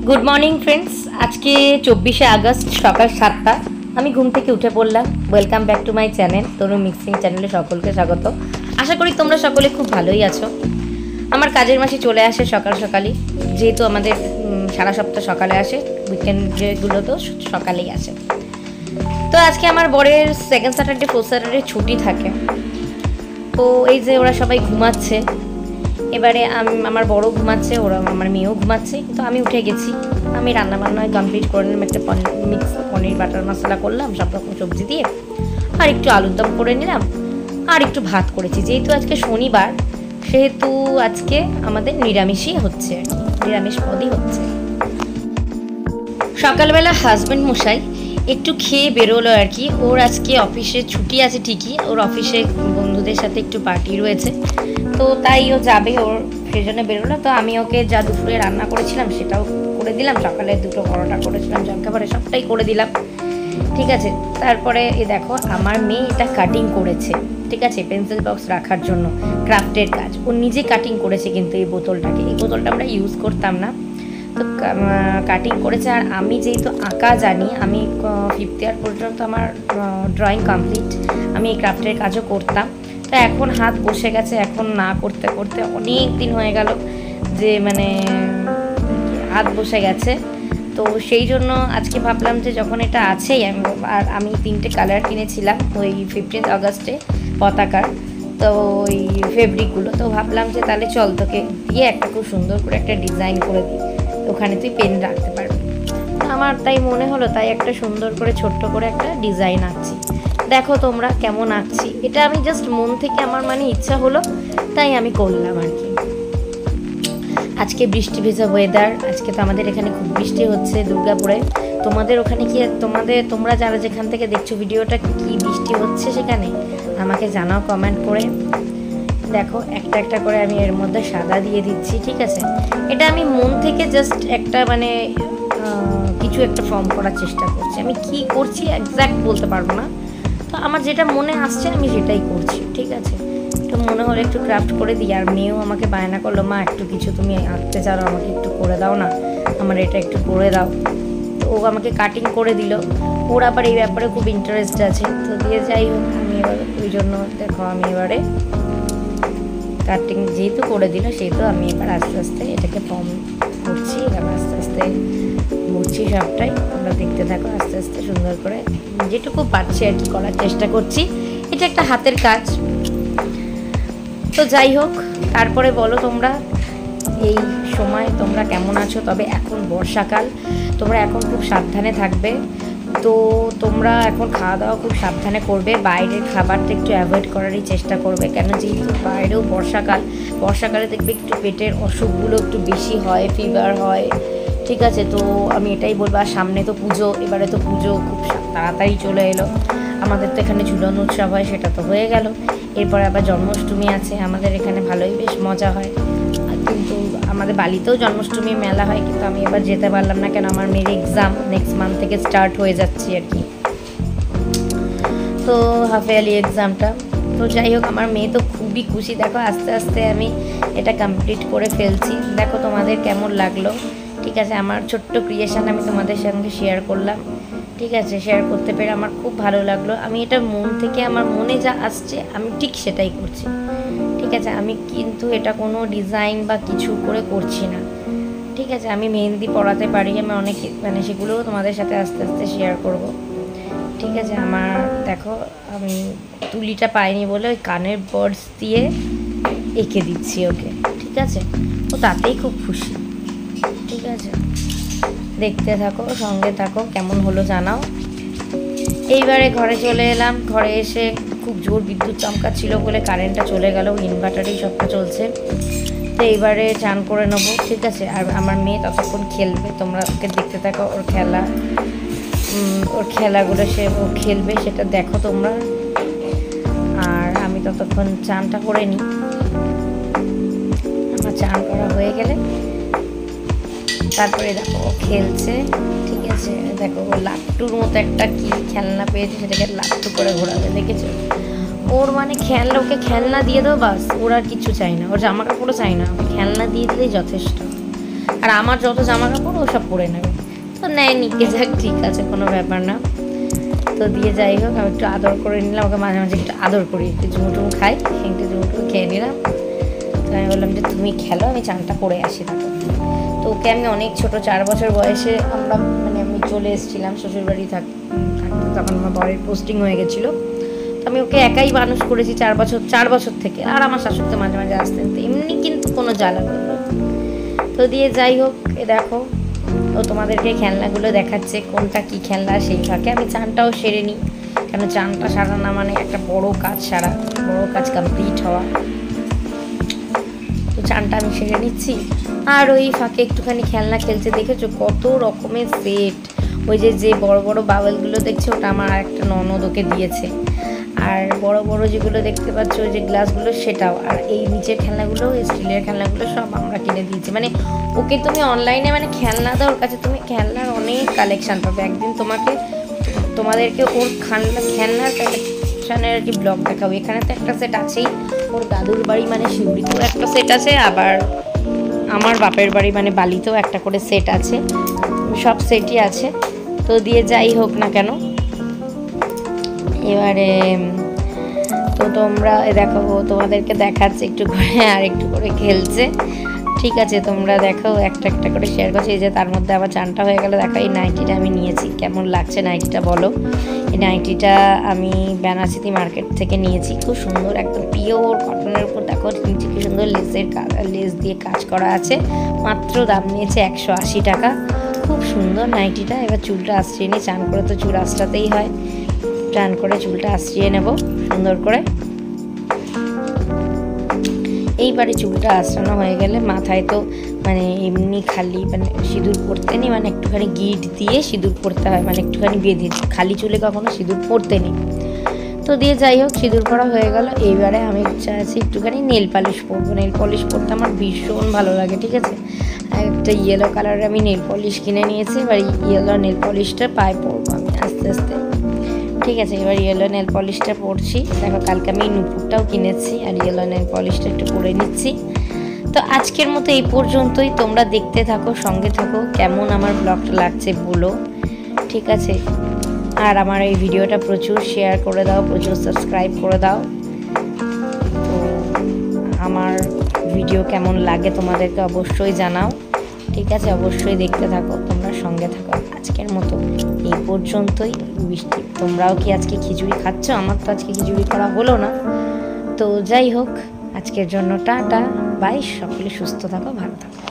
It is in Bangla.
Good morning friends. আজকে 24শে আগস্ট সকাল 7টা আমি ঘুম থেকে উঠে পড়লাম। Welcome back to my channel Tanu mixing চ্যানেলে সকলকে স্বাগত। আশা করি তোমরা সকলে খুব ভালোই আছো। আমার কাজের মাসি চলে আসে সকাল সকালই, যেহেতু আমাদের সারা সপ্তাহ সকালে আসে, উইকেন্ড যেগুলো তো সকালেই আসে। তো আজকে আমার বরের সেকেন্ড স্যাটারডে ফোর্থ স্যাটারডে ছুটি থাকে। তো এই যে ওরা সবাই ঘুমাচ্ছে, এবারে আমার বড় ঘুমাচ্ছে, ওরা আমার মেয়েও ঘুমাচ্ছে। তো আমি উঠে গেছি, আমি রান্নাবান্নায় কমপ্লিট করে নিলাম। একটা মিক্স পনির বাটার মশলা করলাম সব রকম সবজি দিয়ে, আর একটু আলুর দম করে নিলাম, আর একটু ভাত করেছি। যেহেতু আজকে শনিবার, সেহেতু আজকে আমাদের নিরামিষই হচ্ছে, নিরামিষ পদই হচ্ছে। সকালবেলা হাজব্যান্ড মশাই একটু খেয়ে বেরোলো আর কি। ওর আজকে অফিসে ছুটি আছে ঠিকই, ওর অফিসে বন্ধুদের সাথে একটু পার্টি রয়েছে, তো তাই ও যাবে, ওর সেই জন্য বেরোলো। তো আমি ওকে যা দুপুরে রান্না করেছিলাম সেটাও করে দিলাম, সকালে 2টো পরোটা করেছিলাম, জলখাবারে সবটাই করে দিলাম, ঠিক আছে। তারপরে দেখো আমার মেয়ে এটা কাটিং করেছে, ঠিক আছে, পেন্সিল বক্স রাখার জন্য ক্রাফটের কাজ ও নিজে কাটিং করেছে। কিন্তু এই বোতলটা আমরা ইউজ করতাম না, তো কাটিং করেছে। আর আমি যেহেতু আঁকা জানি, আমি 5th ইয়ার পর্যন্ত আমার ড্রয়িং কমপ্লিট, আমি এই ক্রাফটের কাজও করতাম। তো এখন হাত বসে গেছে, এখন না করতে করতে অনেক দিন হয়ে গেল যে মানে হাত বসে গেছে। তো সেই জন্য আজকে ভাবলাম যে যখন এটা আছেই, আমি 3টে কালার কিনেছিলাম ওই 15 আগস্টে পতাকার, তো ওই ফেব্রিকগুলো। তো ভাবলাম যে তাহলে চল তোকে দিয়ে একটা খুব সুন্দর করে একটা ডিজাইন করে দিই, ওখানে তুই পেন রাখতে পারবি। আমার তাই মনে হলো, তাই একটা সুন্দর করে ছোট্ট করে একটা ডিজাইন আঁকছি। দেখো তোমরা কেমন আঁকছি, এটা আমি জাস্ট মন থেকে আমার মানে ইচ্ছা হলো, তাই আমি করলাম আর কি। আজকে বৃষ্টি ভেজা ওয়েদার, আজকে তো আমাদের এখানে খুব বৃষ্টি হচ্ছে দুর্গাপুরে। তোমাদের ওখানে কি, তোমরা যারা যেখান থেকে দেখছো ভিডিওটা, কি বৃষ্টি হচ্ছে সেখানে আমাকে জানাও কমেন্ট করে। দেখো একটা একটা করে আমি এর মধ্যে সাদা দিয়ে দিচ্ছি, ঠিক আছে। এটা আমি মন থেকে জাস্ট একটা মানে কিছু একটা ফর্ম করার চেষ্টা করছি। আমি কি করছি এক্স্যাক্ট বলতে পারবো না, তো আমার যেটা মনে আসছে আমি সেটাই করছি, ঠিক আছে। তো মনে হলো একটু ক্রাফট করে দিই। আর মেয়েও আমাকে বায়না করলো, মা একটু কিছু তুমি আঁকতে চাও, আমাকে একটু করে দাও না, আমার এটা একটু করে দাও। তো ও আমাকে কাটিং করে দিল, ওর আবার এই ব্যাপারে খুব ইন্টারেস্ট আছে, তো দিয়ে যাই হোক। আমি এবার ওই জন্য দেখো আমি এবারে কাটিং যেহেতু করে দিল, সেহেতু আমি এবার আস্তে আস্তে এটাকে ফর্ম করছি, এবার আস্তে আস্তে মুড়ছি সবটাই। তোমরা দেখতে থাকো, আস্তে আস্তে সুন্দর করে যেটুকু পারছি আর কি করার চেষ্টা করছি। এটা একটা হাতের কাজ। তো যাই হোক, তারপরে বলো তোমরা এই সময় তোমরা কেমন আছো। তবে এখন বর্ষাকাল, তোমরা এখন খুব সাবধানে থাকবে। তো তোমরা এখন খাওয়া দাওয়া খুব সাবধানে করবে, বাইরের খাবারটা একটু অ্যাভয়েড করারই চেষ্টা করবে, কেন যেহেতু বাইরেও বর্ষাকালে দেখবে একটু পেটের অসুখগুলো একটু বেশি হয়, ফিভার হয়, ঠিক আছে। তো আমি এটাই বলবো। আর সামনে তো পুজো, এবারে তো পুজো খুব তাড়াতাড়ি চলে এলো। আমাদের তো এখানে ঝুলন উৎসব হয়, সেটা তো হয়ে গেল। এরপরে আবার জন্মাষ্টমী আছে, আমাদের এখানে ভালোই বেশ মজা হয়। কিন্তু আমাদের বালিতেও জন্মাষ্টমী মেলা হয়, কিন্তু আমি এবার যেতে পারলাম না, কেন আমার মেয়ের এক্সাম নেক্সট মান্থ থেকে স্টার্ট হয়ে যাচ্ছে আর কি, তো হাফ ইয়ারলি এক্সামটা। তো যাই হোক, আমার মেয়ে তো খুবই খুশি। দেখো আস্তে আস্তে আমি এটা কমপ্লিট করে ফেলছি। দেখো তোমাদের কেমন লাগলো, ঠিক আছে। আমার ছোট্ট ক্রিয়েশন আমি তোমাদের সঙ্গে শেয়ার করলাম, ঠিক আছে। শেয়ার করতে পেরে আমার খুব ভালো লাগলো। আমি এটা মন থেকে, আমার মনে যা আসছে আমি ঠিক সেটাই করছি, ঠিক আছে। আমি কিন্তু এটা কোনো ডিজাইন বা কিছু করে করছি না, ঠিক আছে। আমি মেহেন্দি পড়াতে পারি, আমি অনেক মানে সেগুলোও তোমাদের সাথে আস্তে আস্তে শেয়ার করব, ঠিক আছে। আমার দেখো আমি তুলিটা পাইনি বলে ওই কানের বার্ডস দিয়ে এঁকে দিচ্ছি ওকে, ঠিক আছে। ও তাতেই খুব খুশি, ঠিক আছে। দেখতে থাকো, সঙ্গে থাকো, কেমন হলো জানাও। এইবারে ঘরে চলে এলাম। ঘরে এসে খুব জোর বিদ্যুৎ চমকাচ্ছিল বলে কারেন্টটা চলে গেল, ইনভার্টারেই সবটা চলছে। তো এইবারে চান করে নেবো, ঠিক আছে। আর আমার মেয়ে ততক্ষণ খেলবে, তোমরা ওকে দেখতে থাকো, ওর খেলাগুলো ও খেলবে, সেটা দেখো তোমরা। আর আমি ততক্ষণ চানটা করে নিই। আমার চান করা হয়ে গেলে তারপরে দেখো ও খেলছে, ঠিক আছে। দেখো ও লাট্টুর মতো একটা কি খেলনা পেয়েছে, সেটাকে লাট্টু করে ঘোরাবে, দেখেছো। ওর মানে ওকে খেলনা দিয়ে দাও, বাস, ওর আর কিছু চাই না, ওর জামা কাপড়ও চাই না, খেলনা দিয়ে দিলেই যথেষ্ট। আর আমার যত জামা কাপড় ও সব পরে নেবে। তো নেয় নিকে যাক, ঠিক আছে, কোনো ব্যাপার না। তো দিয়ে যাই হোক, আমি একটু আদর করে নিলাম ওকে, মাঝে মাঝে একটু আদর করি, একটু ঝুমুটুমু খাই, একটু ঝুমুটুমু খেয়ে নিলাম। তো আমি বললাম যে তুমি খেলো, আমি চানটা করে আসি দেখো। তো ওকে আমি অনেক ছোট 4 বছর বয়সে আমরা মানে আমি চলে এসেছিলাম শ্বশুরবাড়ি থাকতে, তখন আমার বরের পোস্টিং হয়ে গেছিলো। তো আমি ওকে একাই মানুষ করেছি 4 বছর থেকে। আর আমার শাশুড়ি তো মাঝে মাঝে আসতেন, তো এমনি কিন্তু কোনো জ্বালা করলো। তো দিয়ে যাই হোক, এ দেখো ও তোমাদেরকে খেলনাগুলো দেখাচ্ছে, কোনটা কি খেলনা। সেই ফাঁকে আমি চানটাও সেরে নিই, কেন চানটা সারা না মানে একটা বড় কাজ সারা, বড় কাজ কমপ্লিট হওয়া। তো চানটা আমি সেরে নিচ্ছি, আর ওই ফাঁকে একটুখানি খেলনা খেলছে। দেখেছো কত রকমের সেট, ওই যে বড় বড় বাবলগুলো দেখছো, ওটা আমার একটা ননদ ওকে দিয়েছে। আর বড় বড় যেগুলো দেখতে পাচ্ছ ওই যে গ্লাসগুলো, সেটাও। আর এই নিচের খেলনাগুলো, স্টিলের খেলনাগুলো সব আমরা কিনে দিয়েছি। মানে ওকে তুমি অনলাইনে মানে খেলনা দাও, ওর কাছে তুমি খেলনার অনেক কালেকশান পাবে। একদিন তোমাদেরকে ওর খেলনার কালেকশানের আর কি ব্লগ দেখাবো। এখানে তো একটা সেট আছেই, ওর দাদুর বাড়ি মানে শিউড়িতেও একটা সেট আছে, আবার আমার বাপের বাড়ি মানে বালিতেও একটা করে সেট আছে, সব সেটই আছে। তো দিয়ে যাই হোক না কেন, এবারে তো তোমরা দেখো, তোমাদেরকে দেখাচ্ছে একটু করে, আর একটু করে খেলছে। ঠিক আছে, তোমরা দেখো, একটা একটা করে শেয়ার করছি। এই যে তার মধ্যে আবার চানটা হয়ে গেল। দেখো এই নাইটিটা আমি নিয়েছি, কেমন লাগছে নাইটিটা বলো। এই নাইটিটা আমি বেনারসি মার্কেট থেকে নিয়েছি, খুব সুন্দর, একদম পিওর কটনের উপর। দেখো নিচে কি সুন্দর লেস দিয়ে কাজ করা আছে, মাত্র দাম নিয়েছে 180 টাকা। খুব সুন্দর নাইটিটা। এবার চুলটা আশ্রিয়ে নিই, চান করে তো চুল আশ্রাতেই হয়। চান করে চুলটা আশ্রিয়ে নেব সুন্দর করে। এইবারে চুলটা আশ্রানো হয়ে গেলে মাথায় তো মানে এমনি খালি মানে সিঁদুর পরতে নেই, মানে একটুখানি গিট দিয়ে সিঁদুর পরতে হয়, মানে একটুখানি বেঁধে, খালি চুলে কখনো সিঁদুর পরতে নেই। তো দিয়ে যাই হোক, সিঁদুর পরা হয়ে গেল। এইবারে আমি চাইছি একটুখানি নেল পালিশ পরবো। নেল পলিশ পরতে আমার ভীষণ ভালো লাগে, ঠিক আছে। একটা ইয়েলো কালারের আমি নেল পলিশ কিনে নিয়েছি, এবার ইয়েলো নেল পলিশটা পায়ে পরবো আমি আস্তে আস্তে, ঠিক আছে। এবার ইয়েলো নেল পলিশটা পরছি। দেখো কালকে আমি নুপুরটাও কিনেছি, আর ইয়েলো নেল পলিশটা একটু পরে নিচ্ছি। তো আজকের মতো এই পর্যন্তই। তোমরা দেখতে থাকো, সঙ্গে থাকো, কেমন আমার ব্লগটা লাগছে বলো, ঠিক আছে। আর আমার এই ভিডিওটা প্রচুর শেয়ার করে দাও, প্রচুর সাবস্ক্রাইব করে দাও। তো আমার ভিডিও কেমন লাগে তোমাদেরকে অবশ্যই জানাও, ঠিক আছে। অবশ্যই দেখতে থাকো, তোমরা সঙ্গে থাকো। আজকের মতো এই পর্যন্তই। বৃষ্টি, তোমরাও কি আজকে খিচুড়ি খাচ্ছ? আমার তো আজকে খিচুড়ি করা হলো না। তো যাই হোক, আজকের জন্য টাটা বাই। সকলে সুস্থ থাকো, ভালো থাকো।